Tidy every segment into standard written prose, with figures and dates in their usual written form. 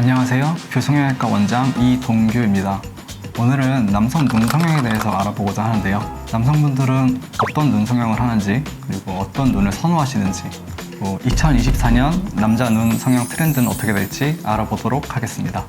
안녕하세요. 교성형외과 원장 이동규입니다. 오늘은 남성 눈 성형에 대해서 알아보고자 하는데요. 남성분들은 어떤 눈 성형을 하는지, 그리고 어떤 눈을 선호하시는지, 2024년 남자 눈 성형 트렌드는 어떻게 될지 알아보도록 하겠습니다.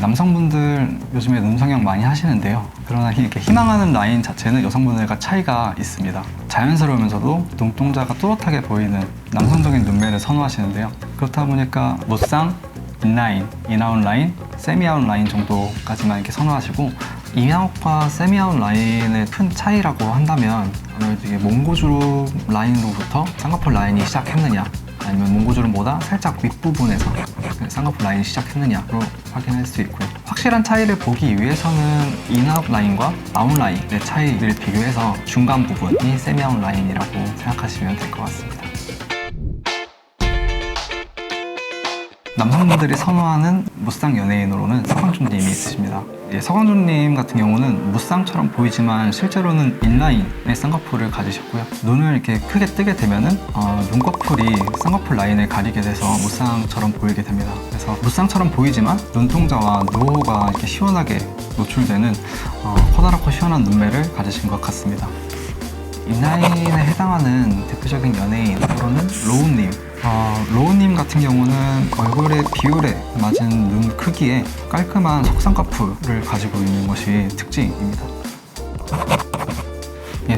남성분들 요즘에 눈 성형 많이 하시는데요. 그러나 이렇게 희망하는 라인 자체는 여성분들과 차이가 있습니다. 자연스러우면서도 눈동자가 또렷하게 보이는 남성적인 눈매를 선호하시는데요. 그렇다 보니까 무쌍, 인라인, 인아웃 라인, 세미아웃 라인 정도까지만 이렇게 선호하시고, 인아웃과 세미아웃 라인의 큰 차이라고 한다면 아무래도 이게 몽고주름 라인으로부터 쌍꺼풀 라인이 시작했느냐, 아니면 몽고주름보다 살짝 윗부분에서 쌍꺼풀 라인이 시작했느냐로 확인할 수 있고요. 확실한 차이를 보기 위해서는 인아웃 라인과 아웃 라인의 차이를 비교해서 중간 부분이 세미아웃 라인이라고 생각하시면 될 것 같습니다. 남성분들이 선호하는 무쌍 연예인으로는 서광준님이 있으십니다. 서광준님 같은 경우는 무쌍처럼 보이지만 실제로는 인라인의 쌍꺼풀을 가지셨고요. 눈을 이렇게 크게 뜨게 되면은 눈꺼풀이 쌍꺼풀 라인을 가리게 돼서 무쌍처럼 보이게 됩니다. 그래서 무쌍처럼 보이지만 눈동자와 노호가 이렇게 시원하게 노출되는 커다랗고 시원한 눈매를 가지신 것 같습니다. 인라인에 해당하는 대표적인 연예인으로는 로우님. 로우님 같은 경우는 얼굴의 비율에 맞은 눈 크기에 깔끔한 속쌍꺼풀을 가지고 있는 것이 특징입니다.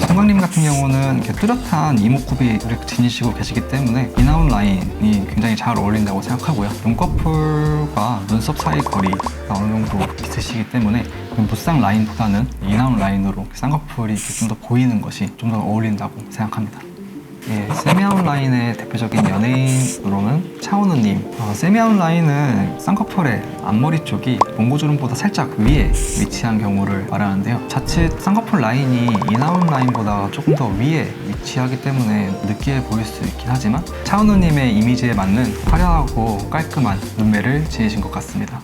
송강님 같은 경우는 이렇게 뚜렷한 이목구비를 지니시고 계시기 때문에 인아웃 라인이 굉장히 잘 어울린다고 생각하고요. 눈꺼풀과 눈썹 사이 거리가 어느 정도 있으시기 때문에 무쌍 라인보다는 인아웃 라인으로 쌍꺼풀이 좀 더 보이는 것이 좀 더 어울린다고 생각합니다. 세미아웃 라인의 대표적인 연예인으로는 차은우님. 세미아웃 라인은 쌍꺼풀의 앞머리 쪽이 몽고주름보다 살짝 위에 위치한 경우를 말하는데요. 자칫 쌍꺼풀 라인이 인아웃 라인보다 조금 더 위에 위치하기 때문에 느끼해 보일 수 있긴 하지만 차은우님의 이미지에 맞는 화려하고 깔끔한 눈매를 지니신 것 같습니다.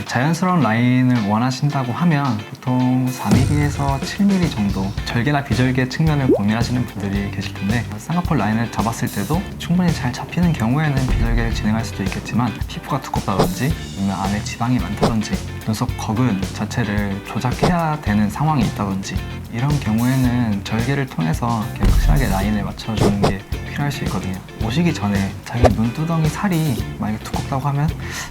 자연스러운 라인을 원하신다고 하면 보통 4mm에서 7mm 정도 절개나 비절개 측면을 고민하시는 분들이 계실 텐데, 쌍꺼풀 라인을 잡았을 때도 충분히 잘 잡히는 경우에는 비절개를 진행할 수도 있겠지만 피부가 두껍다든지 아니면 안에 지방이 많다든지 눈썹 거근 자체를 조작해야 되는 상황이 있다든지 이런 경우에는 절개를 통해서 이렇게 확실하게 라인을 맞춰주는 게 필요할 수 있거든요. 오시기 전에 자기 눈두덩이 살이 만약에 두껍다고 하면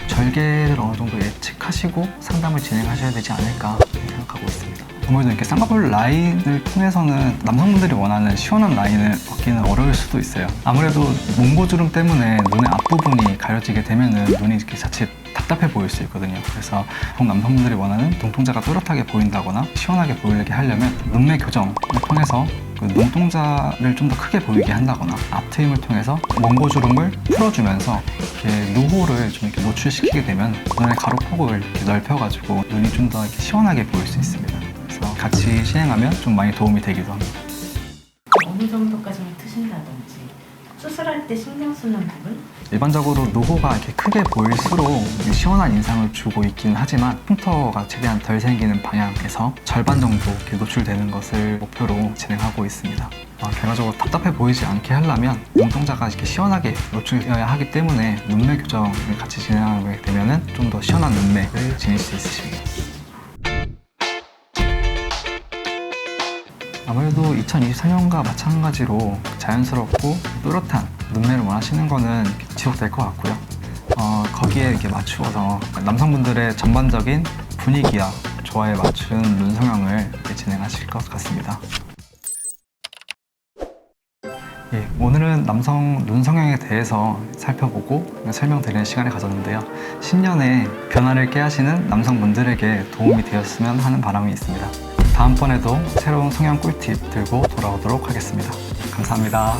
절개를 어느 정도 예측하시고 상담을 진행하셔야 되지 않을까 생각하고 있습니다. 아무래도 이렇게 쌍꺼풀 라인을 통해서는 남성분들이 원하는 시원한 라인을 얻기는 어려울 수도 있어요. 아무래도 몽고주름 때문에 눈의 앞부분이 가려지게 되면은 눈이 이렇게 자칫 답답해 보일 수 있거든요. 그래서 보통 남성분들이 원하는 눈동자가 또렷하게 보인다거나 시원하게 보이게 하려면 눈매 교정을 통해서 눈동자를 좀 더 크게 보이게 한다거나 앞트임을 통해서 몽고주름을 풀어주면서 이렇게 노호를 좀 이렇게 노출시키게 되면 눈의 가로폭을 이렇게 넓혀가지고 눈이 좀 더 이렇게 시원하게 보일 수 있습니다. 그래서 같이 시행하면 좀 많이 도움이 되기도 합니다. 어느 정도까지는 트신다든지 수술할 때 신경 쓰는 부분? 일반적으로 노호가 이렇게 크게 보일수록 시원한 인상을 주고 있긴 하지만 흉터가 최대한 덜 생기는 방향에서 절반 정도 이렇게 노출되는 것을 목표로 진행하고 있습니다. 결과적으로 답답해 보이지 않게 하려면 눈동자가 이렇게 시원하게 노출되어야 하기 때문에 눈매 교정을 같이 진행하게 되면 좀 더 시원한 눈매를 지닐 수 있으십니다. 아무래도 2024년과 마찬가지로 자연스럽고 또렷한 눈매를 원하시는 거는 지속될 것 같고요. 거기에 이렇게 맞추어서 남성분들의 전반적인 분위기와 조화에 맞춘 눈 성형을 진행하실 것 같습니다. 오늘은 남성 눈 성형에 대해서 살펴보고 설명드리는 시간을 가졌는데요. 신년에 변화를 꾀하시는 남성분들에게 도움이 되었으면 하는 바람이 있습니다. 다음번에도 새로운 성형 꿀팁 들고 돌아오도록 하겠습니다. 감사합니다.